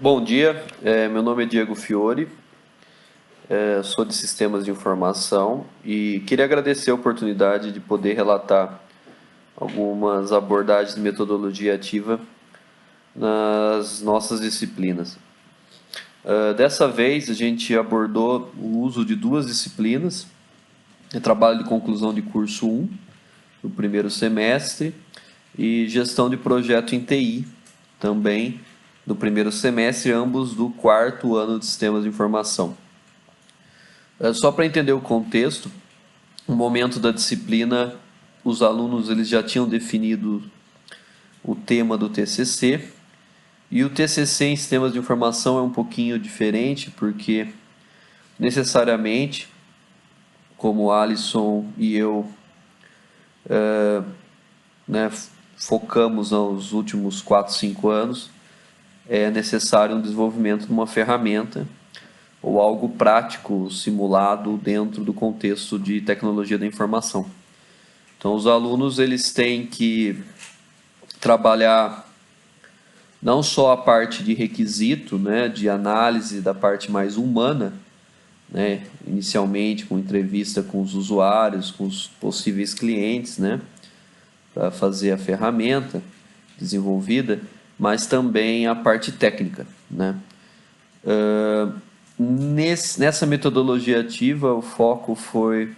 Bom dia, meu nome é Diego Fiore, sou de Sistemas de Informação e queria agradecer a oportunidade de poder relatar algumas abordagens de metodologia ativa nas nossas disciplinas. Dessa vez a gente abordou o uso de duas disciplinas, trabalho de conclusão de curso 1, do primeiro semestre, e gestão de projeto em TI, também do primeiro semestre, ambos do quarto ano de Sistemas de Informação. Só para entender o contexto, no momento da disciplina, os alunos eles já tinham definido o tema do TCC, e o TCC em sistemas de informação é um pouquinho diferente, porque necessariamente, como Alisson e eu né, focamos nos últimos 4, 5 anos, é necessário um desenvolvimento de uma ferramenta ou algo prático simulado dentro do contexto de tecnologia da informação. Então, os alunos eles têm que trabalhar não só a parte de requisito, né, de análise da parte mais humana, né, inicialmente com entrevista com os usuários, com os possíveis clientes, né, para fazer a ferramenta desenvolvida, mas também a parte técnica, né. Nessa metodologia ativa, o foco foi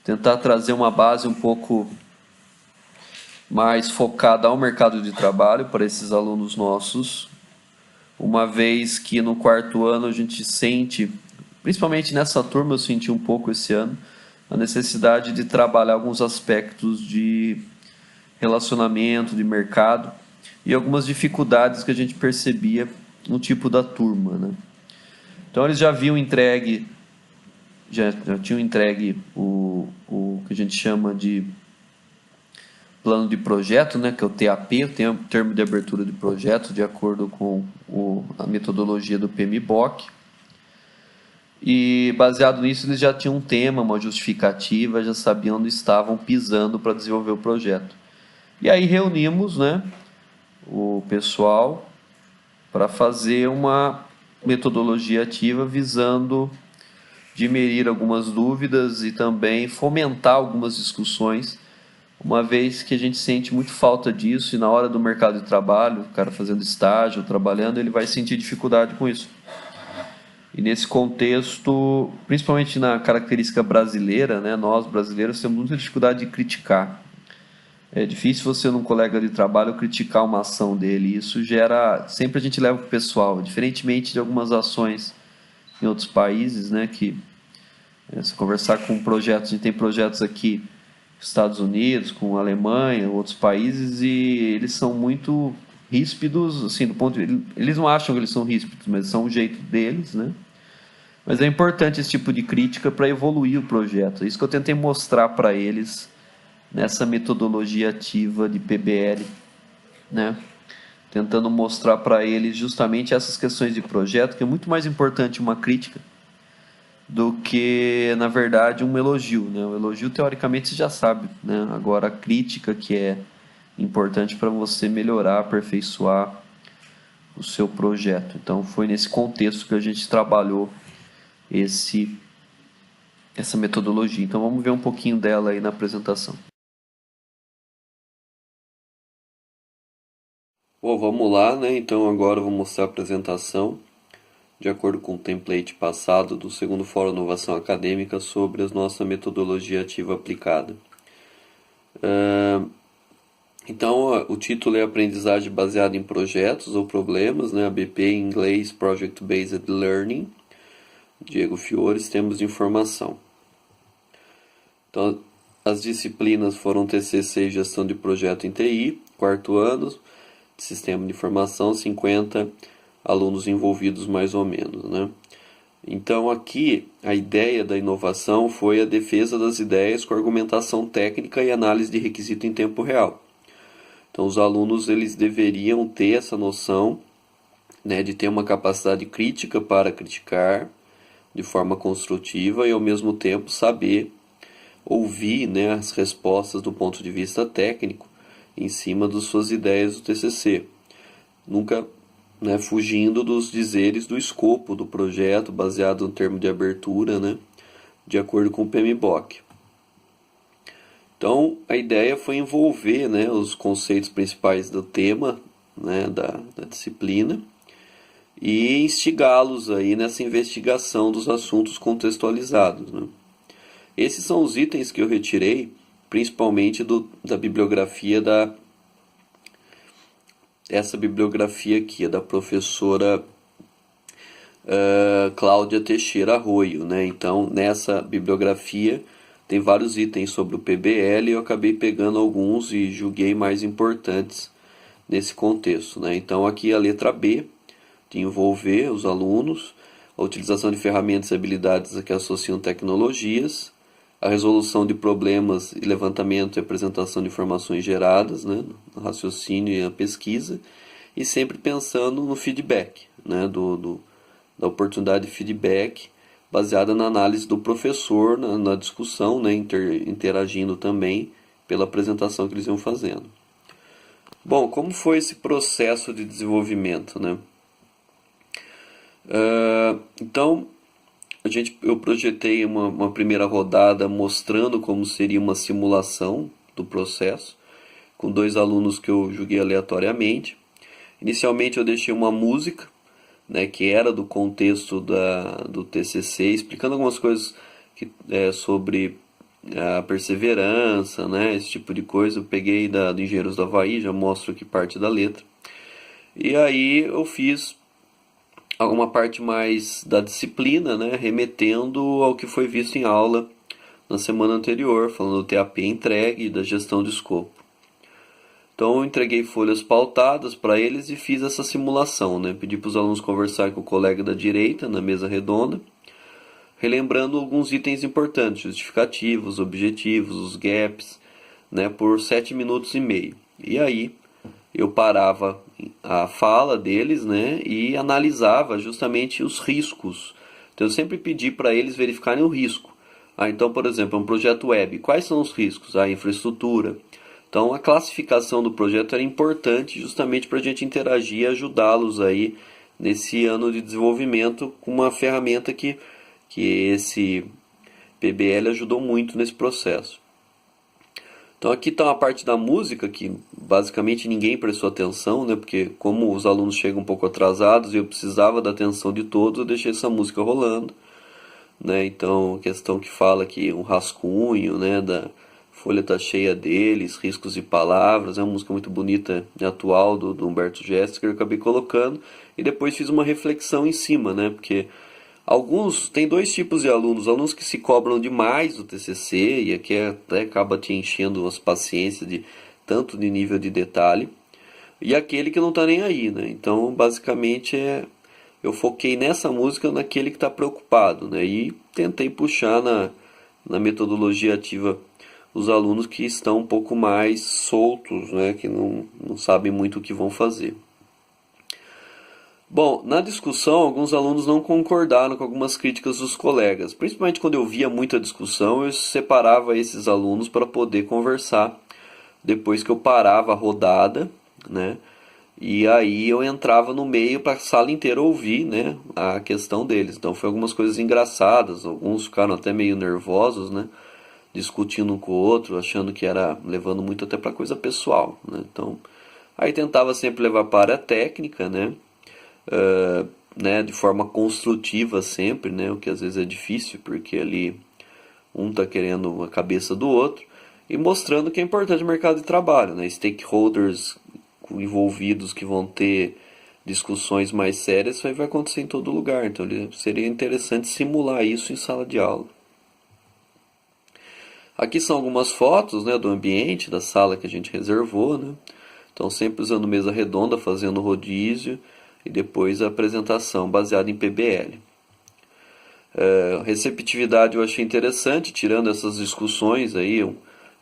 tentar trazer uma base um pouco mais focada ao mercado de trabalho para esses alunos nossos, uma vez que no quarto ano a gente sente, principalmente nessa turma eu senti um pouco esse ano, a necessidade de trabalhar alguns aspectos de relacionamento, de mercado e algumas dificuldades que a gente percebia no tipo da turma, né? Então eles já haviam entregue, já tinham entregue o que a gente chama de plano de projeto, né, que é o TAP, o termo de abertura de projeto, de acordo com a metodologia do PMBOK. E baseado nisso, eles já tinham um tema, uma justificativa, já sabiam onde estavam pisando para desenvolver o projeto. E aí reunimos, né, o pessoal para fazer uma metodologia ativa visando digerir algumas dúvidas e também fomentar algumas discussões, uma vez que a gente sente muito falta disso e na hora do mercado de trabalho, o cara fazendo estágio, trabalhando, ele vai sentir dificuldade com isso. E nesse contexto, principalmente na característica brasileira, né, nós brasileiros temos muita dificuldade de criticar. É difícil você, num colega de trabalho, criticar uma ação dele. Isso gera. Sempre a gente leva para o pessoal, diferentemente de algumas ações em outros países, né, que se conversar com projetos, a gente tem projetos aqui nos Estados Unidos, com a Alemanha, outros países, e eles são muito ríspidos, assim, do ponto de, eles não acham que eles são ríspidos, mas são o jeito deles, né? Mas é importante esse tipo de crítica para evoluir o projeto. É isso que eu tentei mostrar para eles nessa metodologia ativa de PBL, né? Tentando mostrar para eles justamente essas questões de projeto, que é muito mais importante uma crítica do que, na verdade, um elogio, né? O elogio, teoricamente, você já sabe, né? Agora, a crítica que é importante para você melhorar, aperfeiçoar o seu projeto. Então, foi nesse contexto que a gente trabalhou essa metodologia. Então, vamos ver um pouquinho dela aí na apresentação. Bom, vamos lá, né? Então, agora eu vou mostrar a apresentação de acordo com o template passado do segundo Fórum Inovação Acadêmica sobre a nossa metodologia ativa aplicada. Então, o título é Aprendizagem Baseada em Projetos ou Problemas, né? ABP em inglês, Project Based Learning. Diego Fiore, Sistemas de Informação. Então, as disciplinas foram TCC e Gestão de Projeto em TI, quarto ano, Sistema de Informação, 50 alunos envolvidos mais ou menos, né? Então aqui a ideia da inovação foi a defesa das ideias com argumentação técnica e análise de requisito em tempo real. Então os alunos eles deveriam ter essa noção, né, de ter uma capacidade crítica para criticar de forma construtiva e ao mesmo tempo saber ouvir, né, as respostas do ponto de vista técnico em cima das suas ideias do TCC. Nunca né, fugindo dos dizeres do escopo do projeto, baseado no termo de abertura, né, de acordo com o PMBOK. Então, a ideia foi envolver, né, os conceitos principais do tema, né, da disciplina, e instigá-los aí nessa investigação dos assuntos contextualizados, né. Esses são os itens que eu retirei, principalmente da bibliografia essa bibliografia aqui é da professora Cláudia Teixeira Arroio, né? Então, nessa bibliografia tem vários itens sobre o PBL e eu acabei pegando alguns e julguei mais importantes nesse contexto, né? Então, aqui a letra B, de envolver os alunos, a utilização de ferramentas e habilidades que associam tecnologias, a resolução de problemas e levantamento e apresentação de informações geradas, né, no raciocínio e a pesquisa, e sempre pensando no feedback, né, da oportunidade de feedback, baseada na análise do professor, na discussão, né, interagindo também pela apresentação que eles iam fazendo. Bom, como foi esse processo de desenvolvimento, né? Então, eu projetei uma primeira rodada mostrando como seria uma simulação do processo, com 2 alunos que eu julguei aleatoriamente. Inicialmente eu deixei uma música, né, que era do contexto do TCC, explicando algumas coisas sobre a perseverança, né, esse tipo de coisa. Eu peguei do Engenheiros do Havaí, já mostro aqui parte da letra. E aí eu fiz alguma parte mais da disciplina, né, remetendo ao que foi visto em aula na semana anterior, falando do TAP entregue e da gestão de escopo. Então eu entreguei folhas pautadas para eles e fiz essa simulação, né, pedi para os alunos conversarem com o colega da direita na mesa redonda, relembrando alguns itens importantes, justificativos, objetivos, os gaps, né, por 7 minutos e meio. E aí eu parava a fala deles, né, e analisava justamente os riscos. Então eu sempre pedi para eles verificarem o risco. Então, por exemplo, um projeto web, quais são os riscos? A infraestrutura. Então a classificação do projeto era importante justamente para a gente interagir e ajudá-los aí nesse ano de desenvolvimento com uma ferramenta que esse PBL ajudou muito nesse processo. Então aqui está uma parte da música que basicamente ninguém prestou atenção, né? Porque como os alunos chegam um pouco atrasados e eu precisava da atenção de todos, eu deixei essa música rolando, né? Então questão que fala que um rascunho, né, da folha tá cheia deles, riscos de palavras, é uma música muito bonita e atual do Humberto Gessinger, que eu acabei colocando e depois fiz uma reflexão em cima, né? Porque tem 2 tipos de alunos que se cobram demais do TCC e aqui até acaba te enchendo as paciências de tanto de nível de detalhe, e aquele que não está nem aí, né? Então, basicamente, eu foquei nessa música naquele que está preocupado, né? E tentei puxar na metodologia ativa os alunos que estão um pouco mais soltos, né? Que não sabem muito o que vão fazer. Bom, na discussão, alguns alunos não concordaram com algumas críticas dos colegas. Principalmente quando eu via muita discussão, eu separava esses alunos para poder conversar. Depois que eu parava a rodada, né? E aí eu entrava no meio para a sala inteira ouvir, né, a questão deles. Então foi algumas coisas engraçadas, alguns ficaram até meio nervosos, né? Discutindo um com o outro, achando que era levando muito até para coisa pessoal, né? Então, aí tentava sempre levar para a área técnica, né? Né, de forma construtiva sempre, né, o que às vezes é difícil, porque ali um está querendo a cabeça do outro, e mostrando que é importante o mercado de trabalho, né, stakeholders envolvidos que vão ter discussões mais sérias, isso aí vai acontecer em todo lugar, então seria interessante simular isso em sala de aula. Aqui são algumas fotos, né, do ambiente, da sala que a gente reservou, né, então sempre usando mesa redonda, fazendo rodízio, e depois a apresentação baseada em PBL. Receptividade eu achei interessante, tirando essas discussões aí,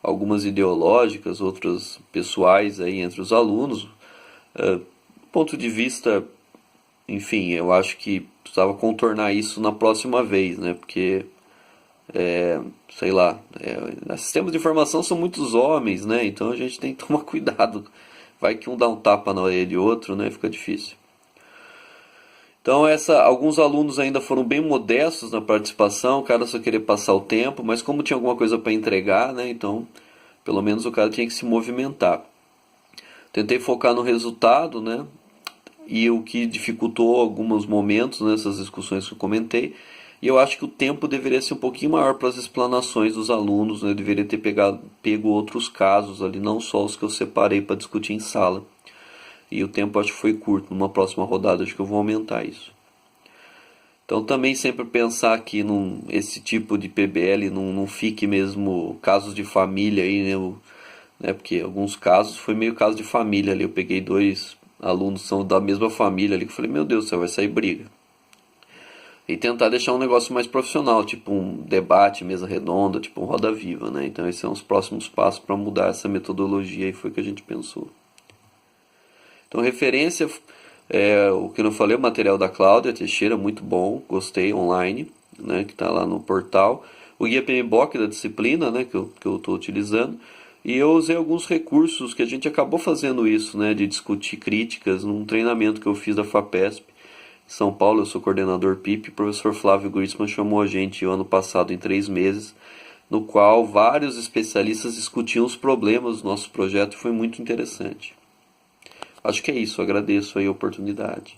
algumas ideológicas, outras pessoais aí entre os alunos. Ponto de vista, enfim, eu acho que precisava contornar isso na próxima vez, né? Porque, sei lá, sistemas de informação são muitos homens, né? Então a gente tem que tomar cuidado. Vai que um dá um tapa na orelha de outro, né? Fica difícil. Então, alguns alunos ainda foram bem modestos na participação, o cara só queria passar o tempo, mas como tinha alguma coisa para entregar, né, então pelo menos o cara tinha que se movimentar. Tentei focar no resultado, né, e o que dificultou alguns momentos nessas discussões que eu comentei. E eu acho que o tempo deveria ser um pouquinho maior para as explanações dos alunos, né, eu deveria ter pego outros casos ali, não só os que eu separei para discutir em sala. E o tempo acho que foi curto. Numa próxima rodada acho que eu vou aumentar isso. Então também sempre pensar que esse tipo de PBL não fique mesmo casos de família aí, né? Porque alguns casos foi meio caso de família ali. Eu peguei dois alunos que são da mesma família ali que eu falei, meu Deus do céu, vai sair briga. E tentar deixar um negócio mais profissional, tipo um debate, mesa redonda, tipo um Roda Viva, né? Então esses são os próximos passos para mudar essa metodologia e foi o que a gente pensou. Então, referência, o que eu não falei, o material da Cláudia Teixeira, muito bom, gostei, online, né, que está lá no portal. O guia PMBOK da disciplina, né, que eu estou utilizando. E eu usei alguns recursos que a gente acabou fazendo isso, né, de discutir críticas num treinamento que eu fiz da FAPESP. Em São Paulo, eu sou coordenador PIP, o professor Flávio Grissman chamou a gente o ano passado em 3 meses, no qual vários especialistas discutiam os problemas do nosso projeto e foi muito interessante. Acho que é isso, agradeço aí a oportunidade.